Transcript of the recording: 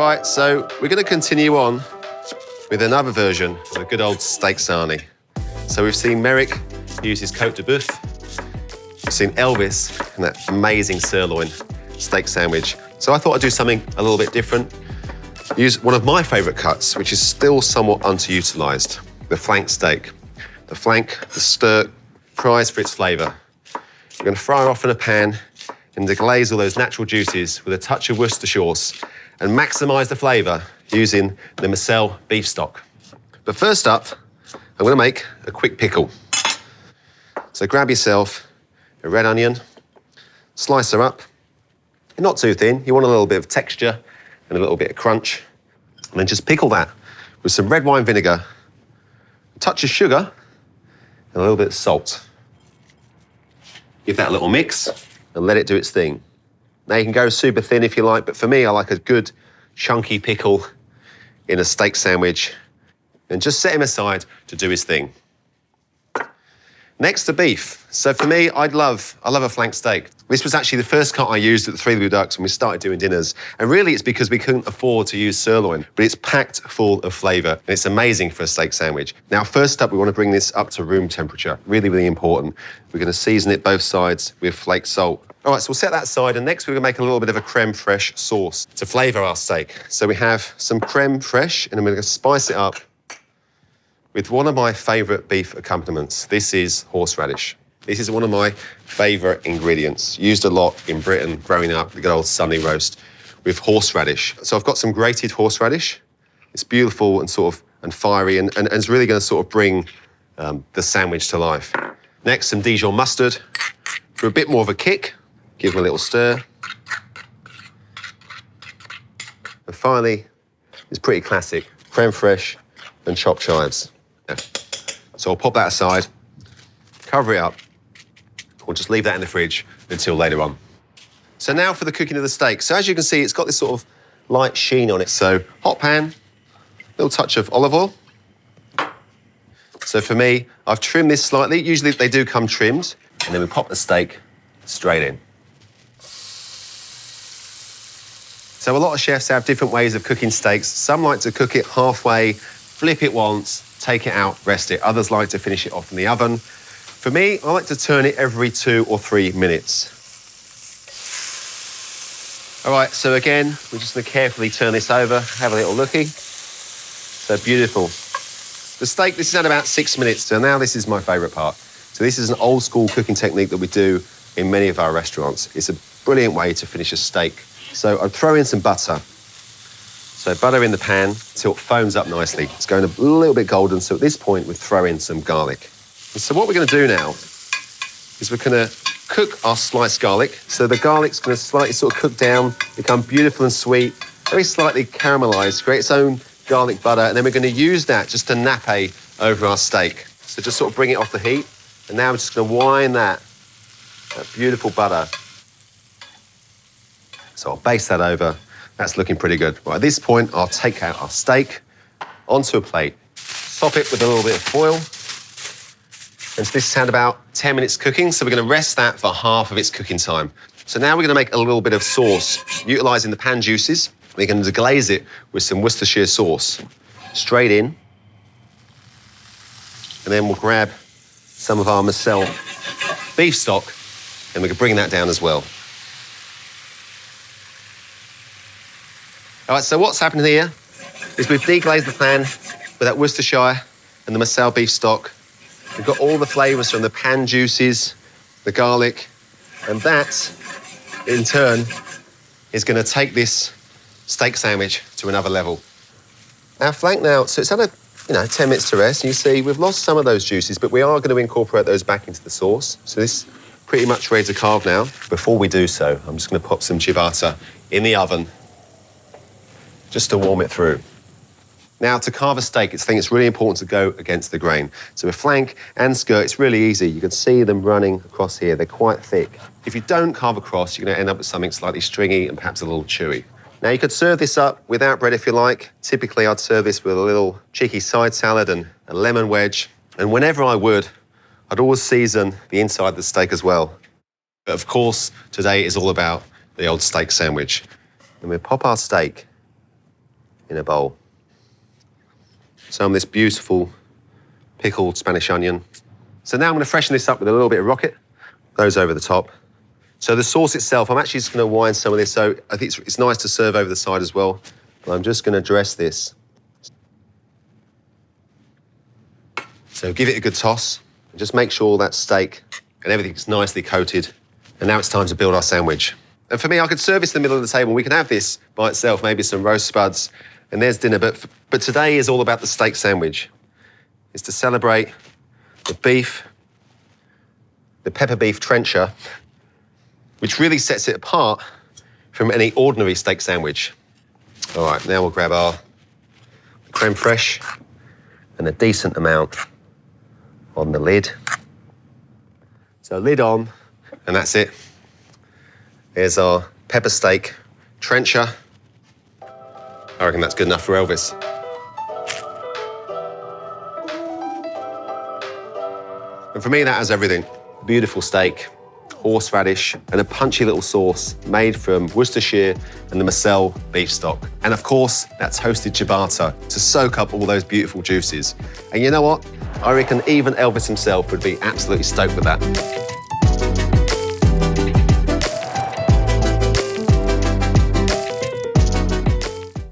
right, so we're going to continue on with another version of a good old steak sarnie. So we've seen Merrick use his Côte de Boeuf. We've seen Elvis and that amazing sirloin steak sandwich. So I thought I'd do something a little bit different. Use one of my favourite cuts, which is still somewhat underutilised, the flank steak. The flank, the skirt, prized for its flavour. We're going to fry it off in a pan and deglaze all those natural juices with a touch of Worcestershire sauce and maximise the flavour using the Marcel beef stock. But first up, I'm going to make a quick pickle. So grab yourself a red onion, slice her up. Not too thin, you want a little bit of texture and a little bit of crunch. And then just pickle that with some red wine vinegar, a touch of sugar, and a little bit of salt. Give that a little mix and let it do its thing. Now you can go super thin if you like, but for me, I like a good chunky pickle in a steak sandwich. And just set him aside to do his thing. Next, the beef. So for me, I love a flank steak. This was actually the first cut I used at the Three Blue Ducks when we started doing dinners. And really, it's because we couldn't afford to use sirloin, but it's packed full of flavour, and it's amazing for a steak sandwich. Now, first up, we want to bring this up to room temperature. Really, really important. We're going to season it both sides with flake salt. All right, so we'll set that aside, and next we're going to make a little bit of a creme fraiche sauce to flavour our steak. So we have some creme fraiche, and I'm going to spice it up with one of my favourite beef accompaniments. This is horseradish. This is one of my favourite ingredients. Used a lot in Britain growing up, the good old Sunday roast with horseradish. So I've got some grated horseradish. It's beautiful and fiery and it's really going to sort of bring the sandwich to life. Next, some Dijon mustard for a bit more of a kick. Give them a little stir. And finally, it's pretty classic, creme fraiche and chopped chives. So I'll pop that aside, cover it up, or just leave that in the fridge until later on. So now for the cooking of the steak. So as you can see, it's got this sort of light sheen on it. So hot pan, little touch of olive oil. So for me, I've trimmed this slightly. Usually they do come trimmed, and then we pop the steak straight in. So a lot of chefs have different ways of cooking steaks. Some like to cook it halfway, flip it once, take it out, rest it. Others like to finish it off in the oven. For me, I like to turn it every 2 or 3 minutes. All right, so again, we're just gonna carefully turn this over, have a little looky. So beautiful. The steak, this is at about 6 minutes, so now this is my favorite part. So this is an old school cooking technique that we do in many of our restaurants. It's a brilliant way to finish a steak. So I'd throw in some butter. So butter in the pan till it foams up nicely. It's going a little bit golden, so at this point, we throw in some garlic. And so what we're going to do now is we're going to cook our sliced garlic. So the garlic's going to slightly sort of cook down, become beautiful and sweet, very slightly caramelised, create its own garlic butter, and then we're going to use that just to nappe over our steak. So just sort of bring it off the heat, and now I'm just going to wine that beautiful butter. So I'll baste that over. That's looking pretty good. Right, at this point, I'll take out our steak onto a plate, top it with a little bit of foil. And so this had about 10 minutes cooking, so we're going to rest that for half of its cooking time. So now we're going to make a little bit of sauce, utilising the pan juices. We're going to deglaze it with some Worcestershire sauce, straight in. And then we'll grab some of our Marcel beef stock, and we can bring that down as well. All right, so what's happened here is we've deglazed the pan with that Worcestershire and the Marcel beef stock. We've got all the flavours from the pan juices, the garlic, and that, in turn, is going to take this steak sandwich to another level. Our flank now, so it's had 10 minutes to rest. You see, we've lost some of those juices, but we are going to incorporate those back into the sauce. So this is pretty much ready to carve now. Before we do so, I'm just going to pop some ciabatta in the oven just to warm it through. Now, to carve a steak, I think it's really important to go against the grain. So with flank and skirt, it's really easy. You can see them running across here. They're quite thick. If you don't carve across, you're going to end up with something slightly stringy and perhaps a little chewy. Now, you could serve this up without bread if you like. Typically, I'd serve this with a little cheeky side salad and a lemon wedge. And whenever I would, I'd always season the inside of the steak as well. But of course, today is all about the old steak sandwich. And we pop our steak in a bowl. Some of this beautiful pickled Spanish onion. So now I'm going to freshen this up with a little bit of rocket. Those over the top. So the sauce itself, I'm actually just going to wind some of this. So I think it's nice to serve over the side as well. But I'm just going to dress this. So give it a good toss. And just make sure that steak and everything's nicely coated. And now it's time to build our sandwich. And for me, I could serve this in the middle of the table. We can have this by itself, maybe some roast spuds, and there's dinner. But today is all about the steak sandwich. It's to celebrate the beef, the pepper beef trencher, which really sets it apart from any ordinary steak sandwich. All right, now we'll grab our creme fraiche and a decent amount on the lid. So lid on, and that's it. There's our pepper steak trencher. I reckon that's good enough for Elvis. And for me, that has everything. Beautiful steak, horseradish, and a punchy little sauce made from Worcestershire and the Moselle beef stock. And of course, that toasted ciabatta to soak up all those beautiful juices. And you know what? I reckon even Elvis himself would be absolutely stoked with that.